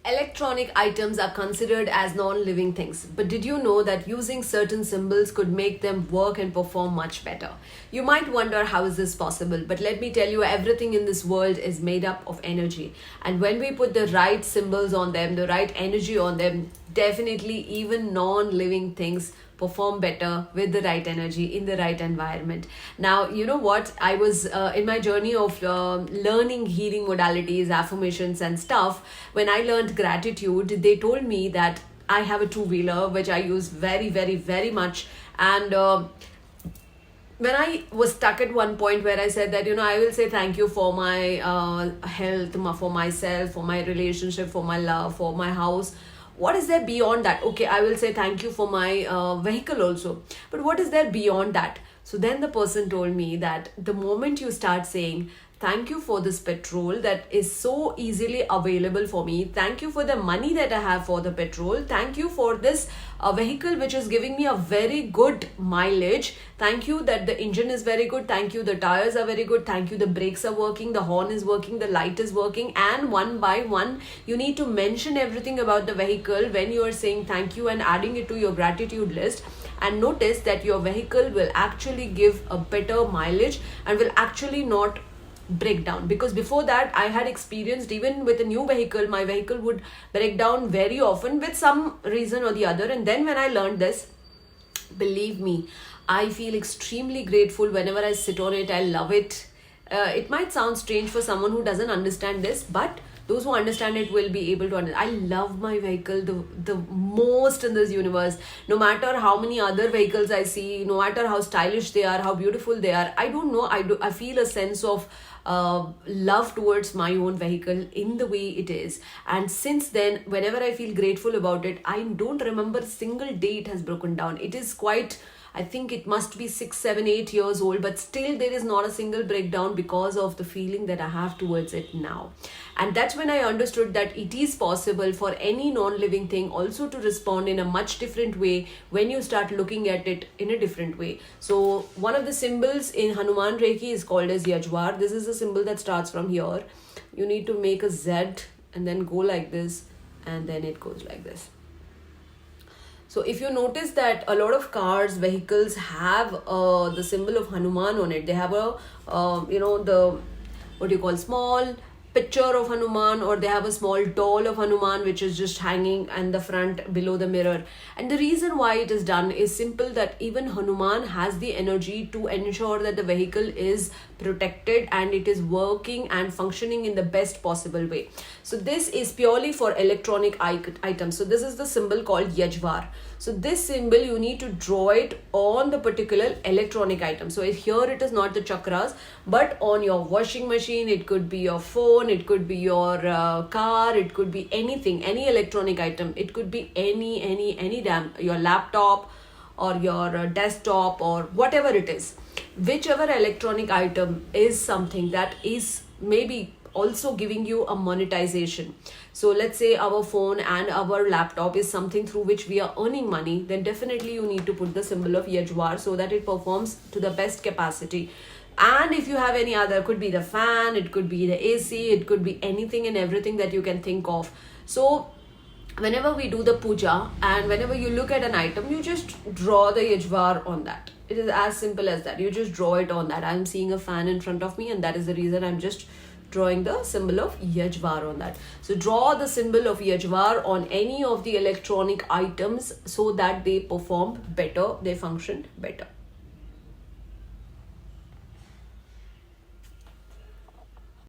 Electronic items are considered as non-living things, but did you know that using certain symbols could make them work and perform much better? You might wonder how is this possible, but let me tell you, everything in this world is made up of energy, and when we put the right symbols on them, the right energy on them, definitely even non-living things perform better with the right energy in the right environment. Now, you know what? I was in my journey of learning healing modalities, affirmations, and stuff. When I learned gratitude, they told me that I have a two-wheeler which I use very, very, very much. And when I was stuck at one point where I said that, I will say thank you for my health, for myself, for my relationship, for my love, for my house. What is there beyond that? Okay, I will say thank you for my vehicle also. But what is there beyond that? So then the person told me that the moment you start saying, thank you for this petrol that is so easily available for me. Thank you for the money that I have for the petrol. Thank you for this vehicle which is giving me a very good mileage. Thank you that the engine is very good. Thank you, the tires are very good. Thank you, the brakes are working, the horn is working, the light is working. And one by one, you need to mention everything about the vehicle when you are saying thank you and adding it to your gratitude list. And notice that your vehicle will actually give a better mileage and will actually not break down, because before that I had experienced, even with a new vehicle, my vehicle would break down very often with some reason or the other. And then when I learned this, believe me, I feel extremely grateful whenever I sit on it. I love it. It might sound strange for someone who doesn't understand this, but those who understand it will be able to understand. I love my vehicle the most in this universe. No matter how many other vehicles I see, no matter how stylish they are, how beautiful they are, I don't know, I feel a sense of love towards my own vehicle in the way it is. And since then, whenever I feel grateful about it, I don't remember a single day it has broken down. It is quite, I think it must be 6, 7, 8 years old, but still there is not a single breakdown because of the feeling that I have towards it now. And that's when I understood that it is possible for any non-living thing also to respond in a much different way when you start looking at it in a different way. So one of the symbols in Hanuman Reiki is called as Yajvar. This is a symbol that starts from here. You need to make a Z and then go like this, and then it goes like this. So if you notice that a lot of cars, vehicles have the symbol of Hanuman on it. They have a, the, what do you call, small picture of Hanuman, or they have a small doll of Hanuman which is just hanging in the front below the mirror. And the reason why it is done is simple, that even Hanuman has the energy to ensure that the vehicle is protected and it is working and functioning in the best possible way. So this is purely for electronic items. So this is the symbol called Yajvar. So this symbol, you need to draw it on the particular electronic item. So here it is not the chakras, but on your washing machine, it could be your phone, it could be your car, it could be anything, any electronic item. It could be any damn, your laptop or your desktop or whatever it is. Whichever electronic item is something that is maybe also giving you a monetization. So let's say our phone and our laptop is something through which we are earning money, then definitely you need to put the symbol of Yajvar so that it performs to the best capacity. And if you have any other, could be the fan, it could be the AC, it could be anything and everything that you can think of. So whenever we do the puja and whenever you look at an item, you just draw the Yajvar on that. It is as simple as that. You just draw it on that. I'm seeing a fan in front of me, and that is the reason I'm just drawing the symbol of Yajvar on that. So draw the symbol of Yajvar on any of the electronic items so that they perform better, they function better.